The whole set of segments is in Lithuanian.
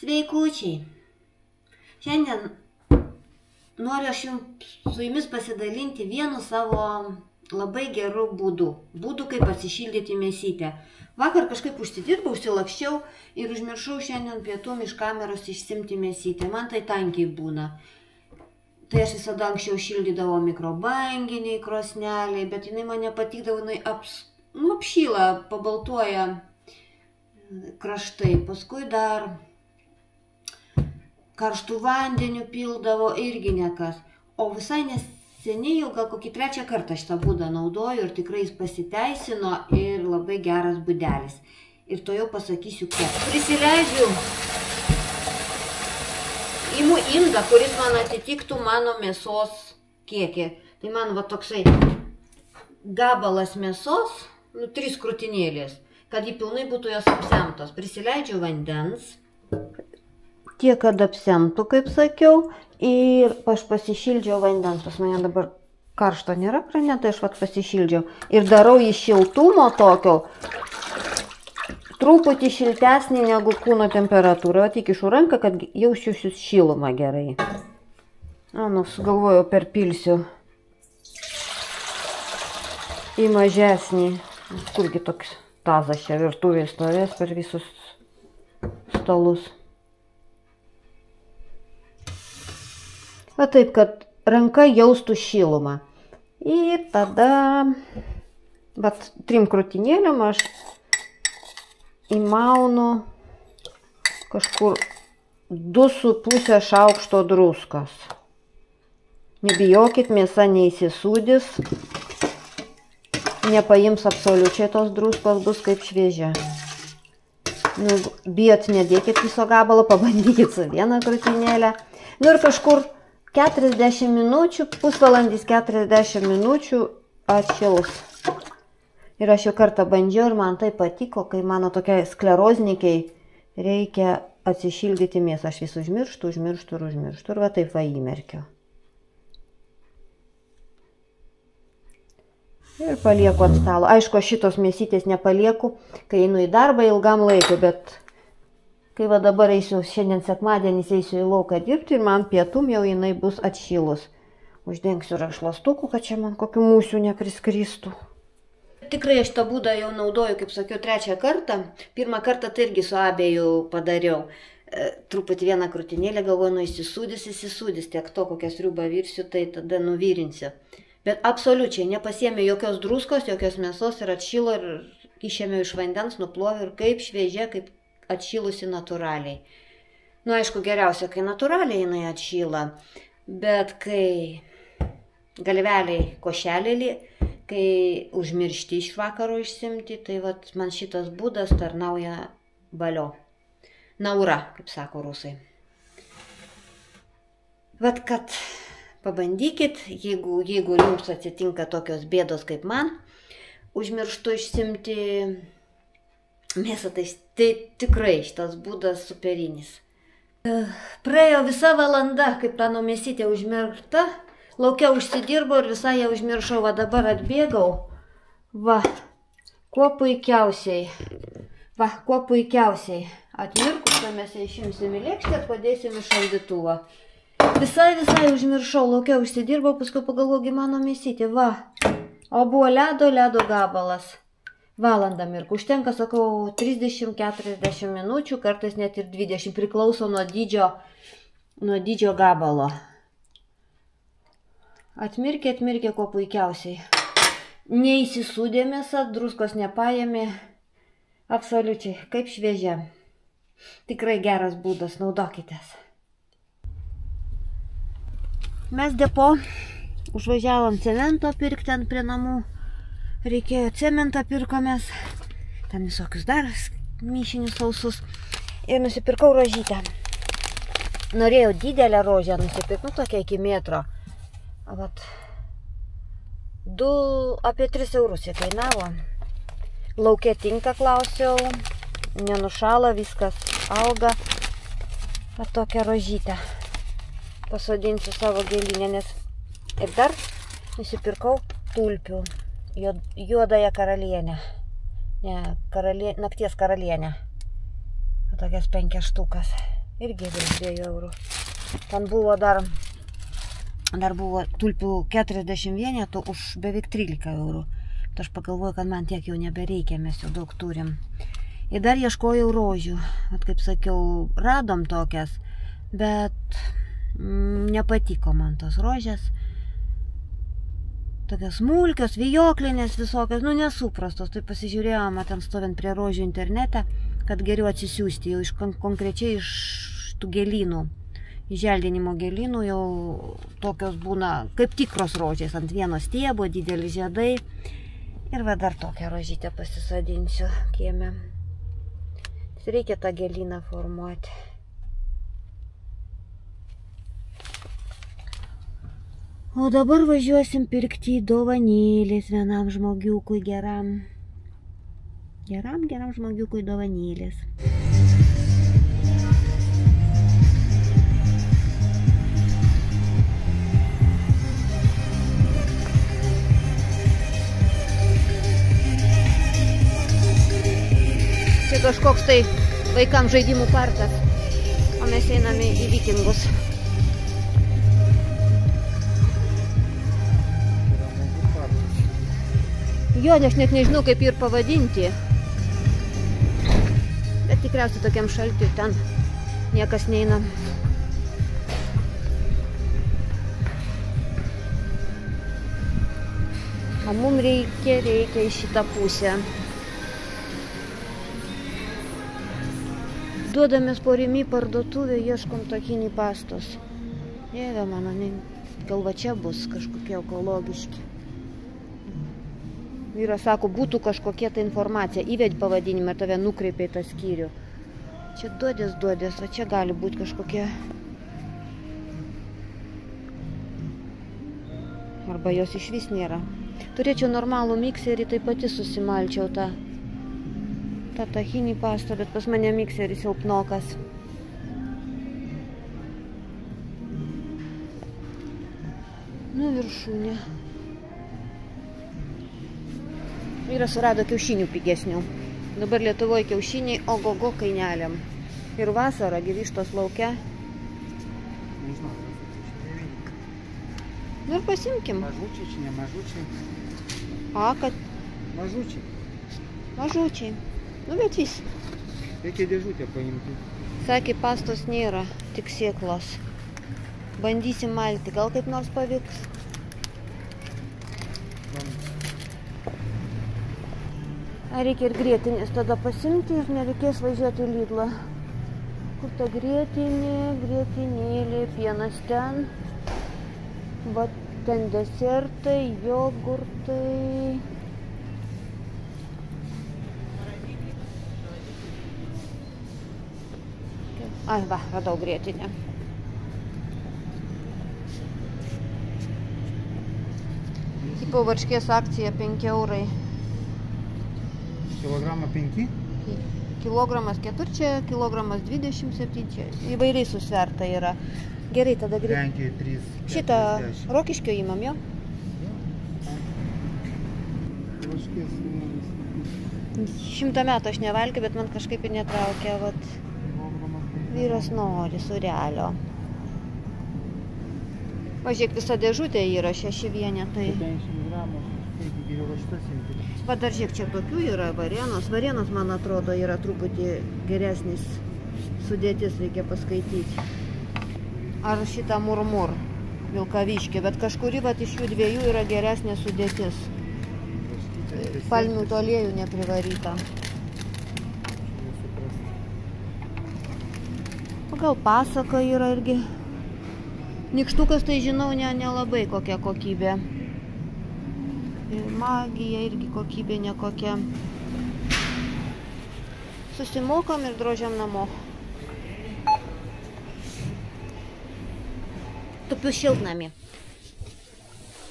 Sveikučiai. Šiandien noriu aš su jumis pasidalinti vienu savo labai geru būdu. Būdu, kaip pasišildyti mėsytę. Vakar kažkaip užsidirbau, užsilakščiau ir užmiršau šiandien pietum iš kameros išsimti mėsytę. Man tai tankiai būna. Tai aš visada anksčiau šildydavau mikrobanginiai krosneliai, bet jinai man nepatikdavo, jinai apšyla, pabaltuoja kraštai. Paskui dar karštų vandenių pildavo, irgi nekas. O visai neseniai, jau gal kokį 3 kartą šitą būdą naudoju ir tikrai jis pasiteisino ir labai geras būdelis. Ir to jau pasakysiu kiek. Prisileidžiu imu indą, kuris man atitiktų mano mėsos kiekį. Tai man va toksai gabalas mėsos, 3 krūtinėlės, kad jį pilnai būtų jos apsemtos. Prisileidžiu vandens. Tiek, kad apsemtų, kaip sakiau, ir aš pasišildžiau vandens. Pas mane dabar karšto nėra krane, tai aš pasišildžiau. Ir darau į šiltumo tokio, truputį šiltesnį negu kūno temperatūra. Tik išu ranką, kad jausčiausiu šilumą gerai. Sugalvojau perpilsiu į mažesnį. Kurgi toks tazas čia virtuvės stovės per visus stalus. Va taip, kad ranka jaustų šilumą. Ir tada 3 krūtinėlėm aš įmaunu kažkur 2,5 šaukšto druskos. Nebijokit, mėsa neįsisūdys. Nepaims absoliučiai tos druskos, bus kaip šviežia. Bijot, nedėkit viso gabalo, pabandykit su 1 krūtinėlę. Ir kažkur 40 minučių, pusvalandis 40 minučių atšils. Ir aš jau kartą bandžiau ir man tai patiko, kai mano tokiai skleroznikiai reikia atsišildyti mėsą. Aš vis užmirštu. Ir va taip va įmerkiu. Ir palieku ant stalo. Aišku, aš šitos mėsytės nepalieku, kai einu į darbą ilgam laikui, bet kai va dabar eisiu, šiandien sekmadienis eisiu į lauką dirbti ir man pietum jau jinai bus atšilus. Uždengsiu rašlastuku, kad čia man kokių musių nepriskristų. Tikrai aš tą būdą jau naudoju, kaip sakiau, 3 kartą. 1 kartą tai irgi su abeju padariau. Truputį 1 krūtinėlę, galvoju, įsisūdys, tiek to, kokią sriubą virsiu, tai tada nuvirinsiu. Bet absoliučiai nepasiėmė jokios druskos, jokios mėsos ir atšilo ir išėmiau iš vandens, nuploviau ir kaip šviežia, kaip atšilusi natūraliai. Aišku, geriausia, kai natūraliai jinai atšyla, bet kai galveliai košelėlį, kai užmiršti iš vakaro išsimti, tai man šitas būdas tarnauja valio. Naura, kaip sako rusai. Kad pabandykit, jeigu jums atsitinka tokios bėdos kaip man, užmirštu išsimti mėsą, tai tikrai šitas būdas superinis. Praėjo visa valanda, kaip mano mėsytė užmiršta, laukia užsidirbo ir visai ją užmiršau, va dabar atbėgau. Kuo puikiausiai. Atmirkus, tai mes išimsim į lėkštę ir padėsim į šaldytuvą. Visai užmiršau, laukia užsidirbau, paskui pagalvoju, mano mėsytė, o buvo ledo gabalas. Valandą mirku. Užtenka, sakau, 30-40 minučių, kartais net ir 20, priklauso nuo dydžio gabalo. Atmirkė, kuo puikiausiai. Neįsisūdė mėsa, druskos nepaėmė, absoliučiai, kaip šviežia. Tikrai geras būdas, naudokitės. Mes depo užvažiavom cemento pirkti ant prie namų. Reikėjo cementą pirkomės, ten visokius dar mišinius sausus ir nusipirkau rožytę. Norėjau didelę rožę nusipirkti, tokia iki metro. Apie 3 eurus jie kainavo. Lauke tinka, klausiau, nenušala, viskas auga. Tokią rožytę pasodinsiu savo gėlinę. Ir dar nusipirkau tulpių. Juodąją karalienę. Ne, nakties karalienę. Tokias 5 štukas. Irgi virš 2 eurų. Ten buvo dar buvo tulpių 40 vienetų už beveik 13 eurų. Tai aš pagalvoju, kad man tiek jau nebereikia, mes jau daug turim. Ir dar ieškojau rožių. At kaip sakiau, radom tokias, bet nepatiko man tos rožės. Tokios smulkios, vijoklinės visokios, nesuprastos. Tai pasižiūrėjome ten stovint prie rožių internete, kad geriau atsisiųsti jau konkrečiai iš tų gėlynų. Iš želdinimo gėlynų jau tokios būna kaip tikros rožės, ant vieno stiebo, dideli žiedai. Ir va dar tokią rožytę pasisodinsiu kieme. Reikia tą gėlyną formuoti. O dabar važiuosim pirkti dovanėlės vienam žmogiukui geram. Geram žmogiukui dovanėlės. Čia kažkoks tai vaikams žaidimų parkas, o mes einame į Vikingus. Jo, aš net nežinau, kaip jį ir pavadinti. Bet tikriausiai tokiam šaltiui ten niekas neina. O mums reikia į šitą pusę. Duodamės po Rimi parduotuvę, ieškom takinį pastos. Dieve mano, gal va čia bus kažkokie ekologiški. Vyras sako, būtų kažkokia ta informacija, įvedi pavadinimą ir tave nukreipia į tą skyrių. Čia duodės, va čia gali būti kažkokie. Arba jos iš vis nėra. Turėčiau normalų mikserį, tai pati susimalčiau tą tahinį pastą, bet pas mane mikseris silpnokas. Viršūnė. Vyras surado kiaušinių pigesnių. Dabar Lietuvoje kiaušiniai ogogo kaineliam. Ir vasarą gyvištos lauke. Nežinau, Ir pasimkim. Mažučiai, čia ne mažučiai. Kad? Mažučiai. Bet vis. Reikia dėžutę paimti. Sakė, pastos nėra, tik sėklos. Bandysim malti, gal kaip nors pavyks. Ar reikia ir grietinės tada pasimti ir nereikės važiuoti į Lidlą. Kur ta grietinė, grietinėlė, pienas ten. Va ten desertai, jogurtai. Ai, va, radau grietinę. Tipo varškės akcija 5 eurai. Kilogramą 5? Kilogramas 4, čia kilogramas 27, čia įvairiai susverta yra. Gerai, tada greit. Lenkijoje 3. Šitą Rokiškio įmam, jo? Varškės. 100 metų aš nevalgiau, bet man kažkaip ir netraukia, vat. Vyras nori sūrelio. Važiuok, visa dėžutė yra 6 vienetai. 50 gramų, kaip geriau va šitas imti. Va dar žiūrėk, čia tokių yra varienos. Varienos, man atrodo, yra truputį geresnis sudėtis, reikia paskaityti. Ar šitą murmur, vilkaviškė, bet kažkuri vat iš jų dviejų yra geresnė sudėtis. Palmių aliejų neprivaryta. Gal pasaka yra irgi. Nykštukas tai žinau nelabai kokia kokybė. Ir magija irgi kokybė nekokia. Susimokam ir drožiam namo. Tupiu šiltnamį.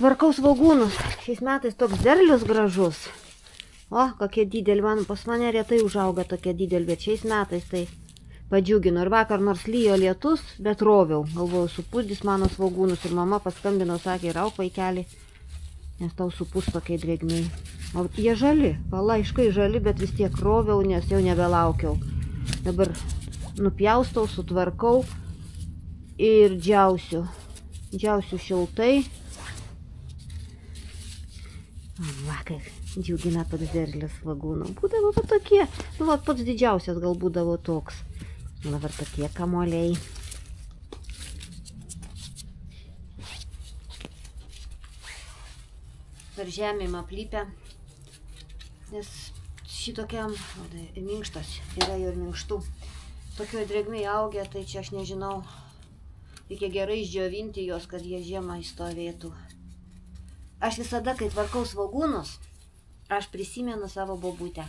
Tvarkau svogūnus. Šiais metais toks derlius gražus. O, kokie dideli, man pas mane retai užauga tokie dideli, bet šiais metais tai padžiugino. Ir vakar nors lyjo lietus, bet roviau. Galvojau, supūdys mano svogūnus ir mama paskambino, sakė, rauk vaikelį, nes tau supūs tokiai drėgniai. O jie žali, palaiškai žali, bet vis tiek roviau, nes jau nebelaukiau. Dabar nupjaustau, sutvarkau ir džiausiu. Džiausiu šiltai. Va, kaip džiugina toks derlius svogūnų. Būdavo va tokie, nu va pats didžiausias gal būdavo toks. Dabar tokie kamuoliai. Per žemėm aplypę, nes šitokiam minkštas, yra ir minkštų. Tokioj drėgmėj augia, tai čia aš nežinau, reikia gerai išdžiovinti juos, kad jie žiemą įstovėtų. Aš visada, kai tvarkau svogūnus, aš prisimenu savo bobutę.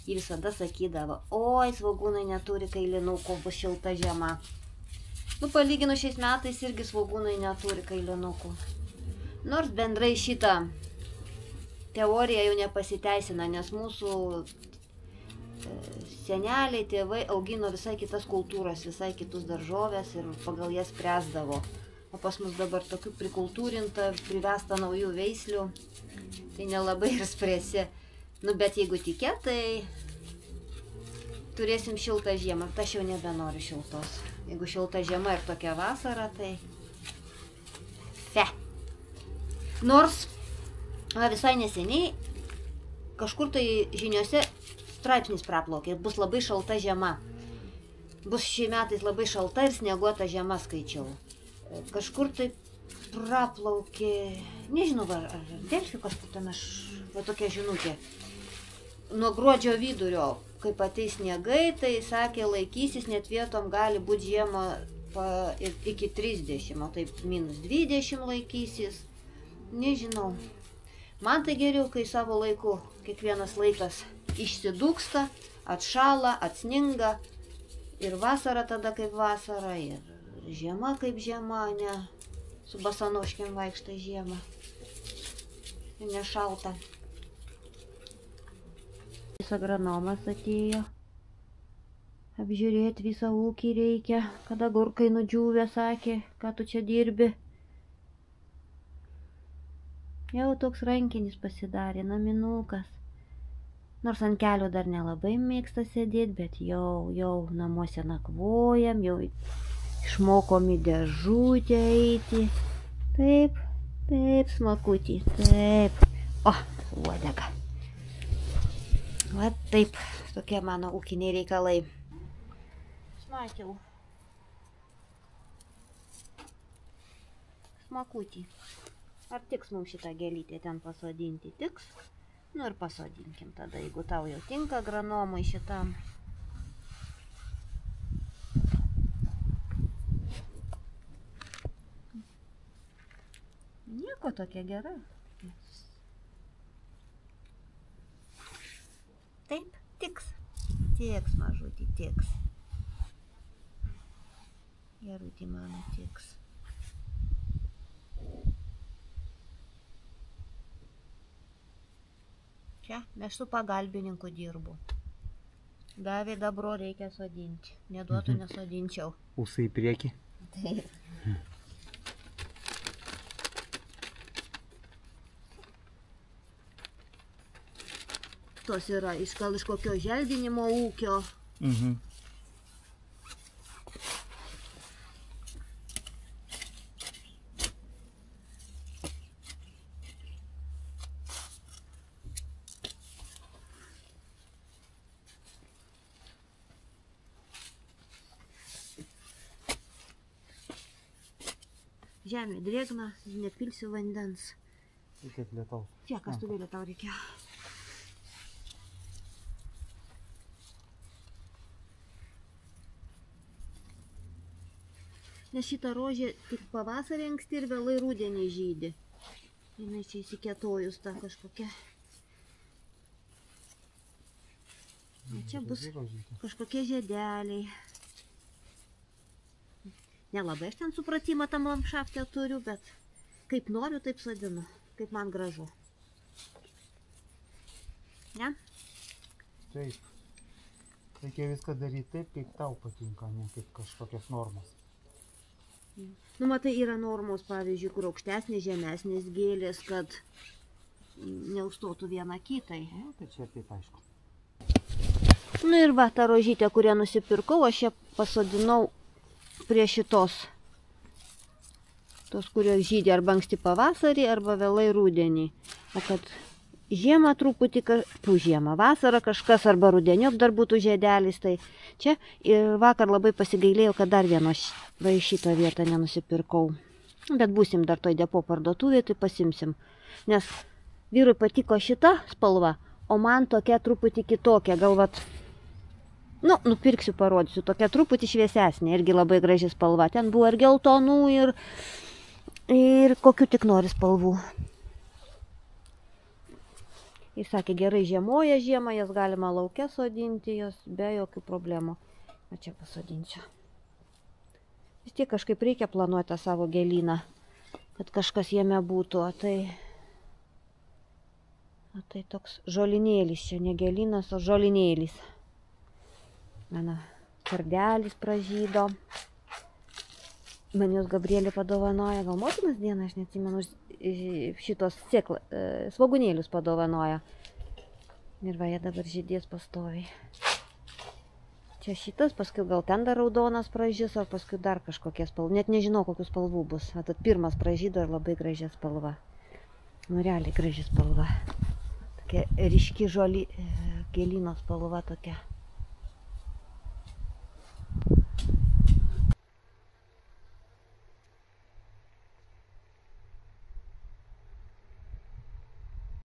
Ji visada sakydavo, oi, svogūnai neturi kailinukų, bus šilta žiema. Nu, palyginu šiais metais irgi svogūnai neturi kailinukų. Nors bendrai šitą teorija jau nepasiteisina, nes mūsų seneliai, tėvai augino visai kitas kultūras, visai kitus daržovės ir pagal jas spręsdavo. O pas mus dabar tokių prikultūrinta, privesta naujų veislių, tai nelabai ir spręsi. Nu, bet jeigu tikė, tai turėsim šiltą žiemą. Aš jau nebenoriu šiltos. Jeigu šilta žiema ir tokia vasara, tai fe. Nors visai neseniai kažkur tai žiniuose straipsnis praplaukė. Bus labai šalta žiema. Bus šiais metais labai šalta ir snieguota žiema, skaičiau. Kažkur tai praplaukė, nežinau, ar Delfi kažkur ten va tokia žinutė. Nuo gruodžio vidurio, kai ateis sniegai, tai sakė, laikysis, net vietom gali būti žiemą iki 30, o taip minus 20 laikysis. Nežinau. Man tai geriau, kai savo laiku kiekvienas laikas išsidūksta, atšala, atsninga. Ir vasara tada kaip vasara, ir žiema kaip žiema, ne su basanoškėm vaikštai žiemą. Ir nešalta. Agronomas atėjo. Apžiūrėti visą ūkį reikia, kada agurkai nudžiūvė, sakė, ką tu čia dirbi. Jau toks rankinis pasidarė, naminukas. Nors ant kelio dar nelabai mėgsta sėdėti, bet jau namuose nakvojam, jau išmokom į dėžutę eiti. Taip, taip, smakutį, taip. O, uodega. Va taip, tokie mano ūkiniai reikalai. Smakiau. Smakutį. Ar tiks mums šitą gėlytę ten pasodinti? Tiks? Nu ir pasodinkim tada, jeigu tau jau tinka agronomui šitam. Nieko, tokia gera. Taip, tiks. Tiks, mažutį, tiks. Gerutį mano tiks. Čia, aš su pagalbininku dirbu. Davė dabro reikia sodinti. Neduotų, nesodinčiau. Ūsai į priekį. Taip. Tos yra gal iš kokio želdinimo ūkio. Žemė drėgna, nepilsiu vandens. Kiek lietaus? Čia, kastuvėlio tau reikia. Nes šitą rožę tik pavasarį anksti ir vėlai rudenį žydi. Jinai čia įsikėtojus ta kažkokia. Čia bus kažkokie žiedeliai. Nelabai aš ten supratimą tam landšafte turiu, bet kaip noriu, taip sodinu. Kaip man gražu. Ne? Taip. Reikia viską daryti taip, kaip tau patinka, ne kaip kažkokias normas. Nu, matai, yra normos, pavyzdžiui, kur aukštesnės, žemesnės gėlės, kad neužstotų viena kitai. Tai čia taip aišku. Nu ir va, ta rožytė, kurią nusipirkau, aš ją pasodinau prie šitos. Tos, kurios žydė arba anksti pavasarį, arba vėlai rudenį. O kad žiemą truputį, žiemą, vasarą kažkas arba rudeniop dar būtų žiedelis, tai čia. Ir vakar labai pasigailėjau, kad dar vieno va į šitą vietą nenusipirkau. Bet būsim dar toj depo parduotuvėje, tai pasimsim. Nes vyrui patiko šita spalva, o man tokia truputį kitokia, galvat. Nu, nupirksiu, parodysiu, tokia truputį šviesesnė, irgi labai graži spalva. Ten buvo ir geltonų, ir kokių tik nori spalvų. Jis sakė, gerai žiemoja žiemą, jas galima lauke sodinti, jos be jokių problemų. O čia pasodinsiu. Vis tiek kažkaip reikia planuoti savo gėlyną, kad kažkas jame būtų. O tai toks žolinėlis, čia ne gėlynas, o žolinėlis. Mano kardelis pražydo. Man jos Gabrielė padovanoja, gal motinos dieną, aš neatsimenu, šitos svogūnėlius padovanoja. Ir va, jie dabar žydės pastoviai. Čia šitas, paskui gal ten dar raudonas pražys, ar paskui dar kažkokie spalvų. Net nežinau, kokių spalvų bus. Tad pirmas pražydo ir labai graži spalva. Nu, realiai graži spalva. Tokia ryški gėlyno spalva tokia.